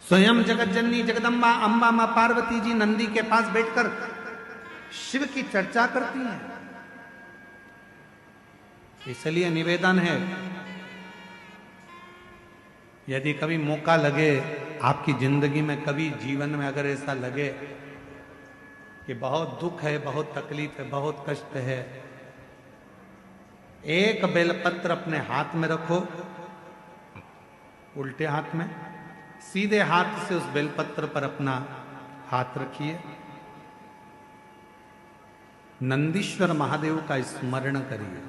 स्वयं जगत जननी जगदम्बा अम्बा मां पार्वती जी नंदी के पास बैठकर शिव की चर्चा करती हैं। इसलिए निवेदन है, यदि कभी मौका लगे आपकी जिंदगी में, कभी जीवन में अगर ऐसा लगे कि बहुत दुख है, बहुत तकलीफ है, बहुत कष्ट है, एक बेलपत्र अपने हाथ में रखो, उल्टे हाथ में, सीधे हाथ से उस बेलपत्र पर अपना हाथ रखिए, नंदीश्वर महादेव का स्मरण करिए,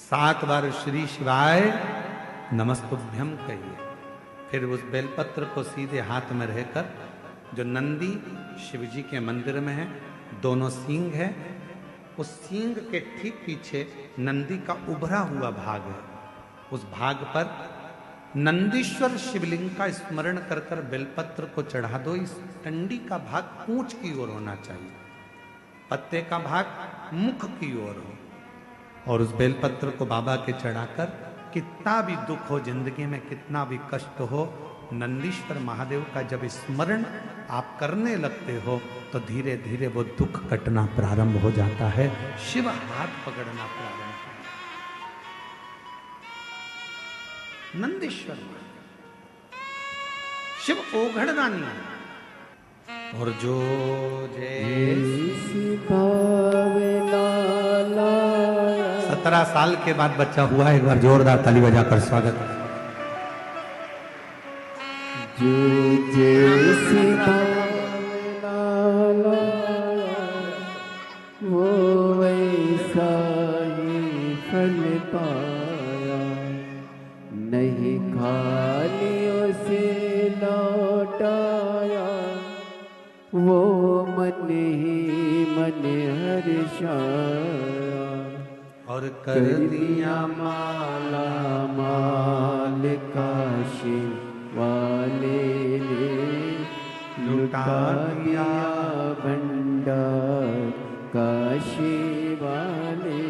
7 बार श्री शिवाय नमस्तुभ्यम कहिए। फिर उस बेलपत्र को सीधे हाथ में रहकर, जो नंदी शिवजी के मंदिर में है, दोनों सींग है, उस सींग के ठीक पीछे नंदी का उभरा हुआ भाग है, उस भाग पर नंदीश्वर शिवलिंग का स्मरण कर कर बेलपत्र को चढ़ा दो। इस डंडी का भाग पूंछ की ओर होना चाहिए, पत्ते का भाग मुख की ओर हो, और उस बेलपत्र को बाबा के चढ़ाकर, कितना भी दुख हो जिंदगी में, कितना भी कष्ट हो, नंदीश्वर महादेव का जब स्मरण आप करने लगते हो तो धीरे धीरे वो दुख कटना प्रारंभ हो जाता है, शिव हाथ पकड़ना प्रारंभ हो जाता है। नंदीश्वर शिव ओघड़ना नहीं, और जो जैसी 17 साल के बाद बच्चा हुआ, एक बार जोरदार ताली बजाकर स्वागत। जो जैसी वो वैसा ही फल पाया, नहीं खाली उसे लौटाया, वो मन ही मन हर्षाया, और कर दिया माला माल काशी वाले ने, लुटा दिया भंडार काशी वाले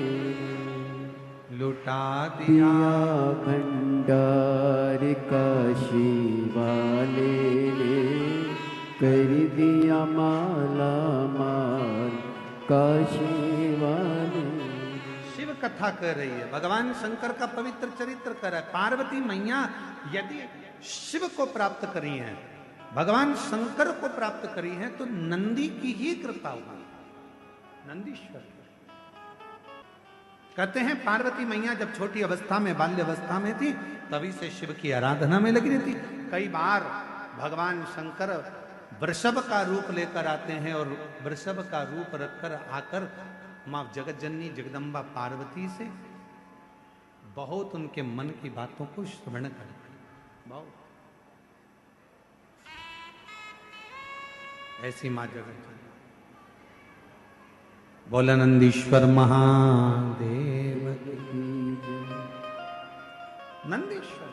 ने, लुटा दिया भंडार काशी वाले ने, कर दिया माला माल काशी वाले। शिव कथा कर रही है, भगवान शंकर का पवित्र चरित्र कर रहा है। पार्वती मैया यदि शिव को प्राप्त करी हैं, भगवान शंकर को प्राप्त करी हैं, तो नंदी की ही कृपा हुई, नंदीश्वर। कहते हैं पार्वती मैया जब छोटी अवस्था में, बाल्य अवस्था में थी, तभी से शिव की आराधना में लगी रहती। कई बार भगवान शंकर वृषभ का रूप लेकर आते हैं, और वृषभ का रूप रखकर आकर मां जगत जननी जगदम्बा पार्वती से बहुत उनके मन की बातों को श्रवण करते हैं। बहुत ऐसी मां जगत जननी। बोला नंदीश्वर महादेव की जय। नंदीश्वर।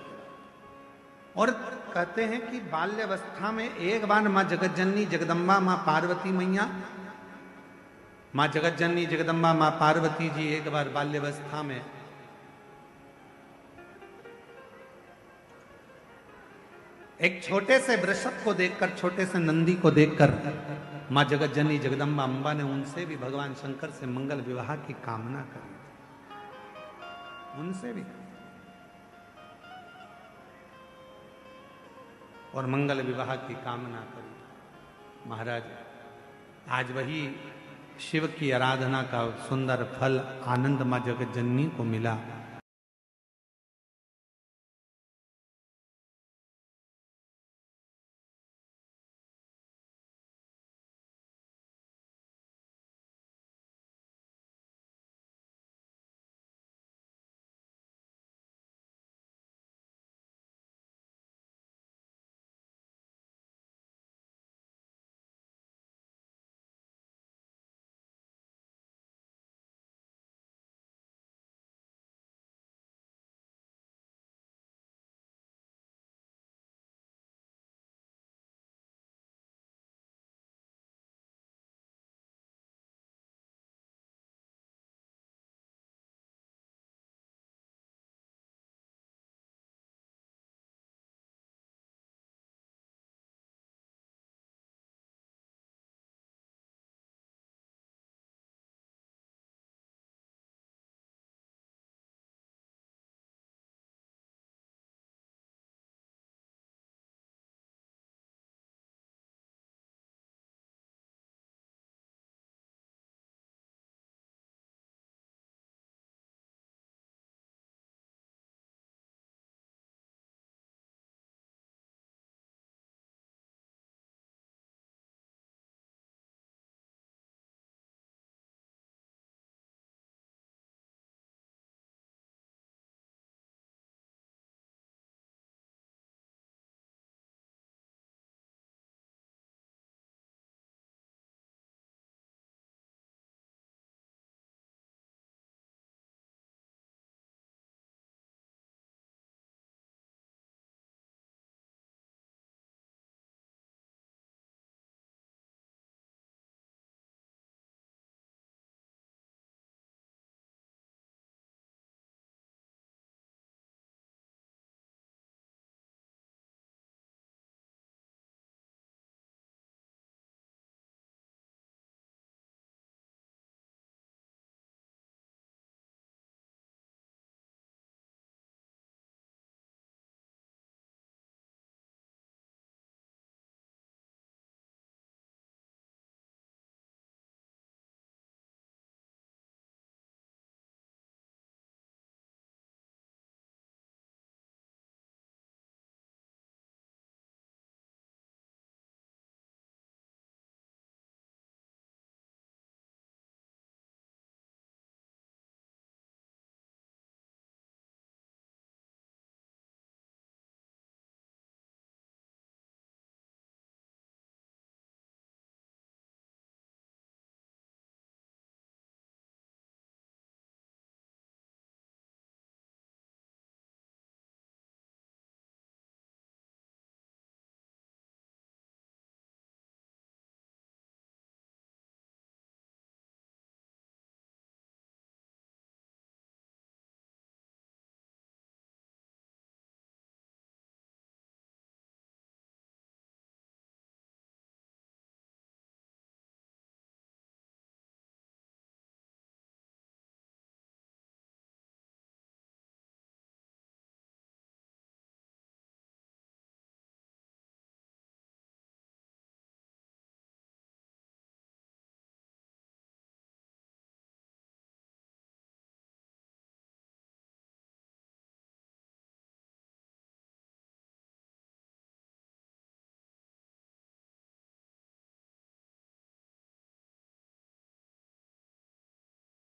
और कहते हैं कि बाल्यावस्था में एक बार मां जगत जननी जगदम्बा मां पार्वती मैया, मां जगत जननी जगदम्बा मां पार्वती जी एक बार बाल्यावस्था में एक छोटे से वृषभ को देखकर, छोटे से नंदी को देखकर मां जगत जननी जगदम्बा अम्बा ने उनसे भी भगवान शंकर से मंगल विवाह की कामना करी, उनसे भी, और मंगल विवाह की कामना करी। महाराज आज वही शिव की आराधना का सुंदर फल आनंद मां जगत जननी को मिला।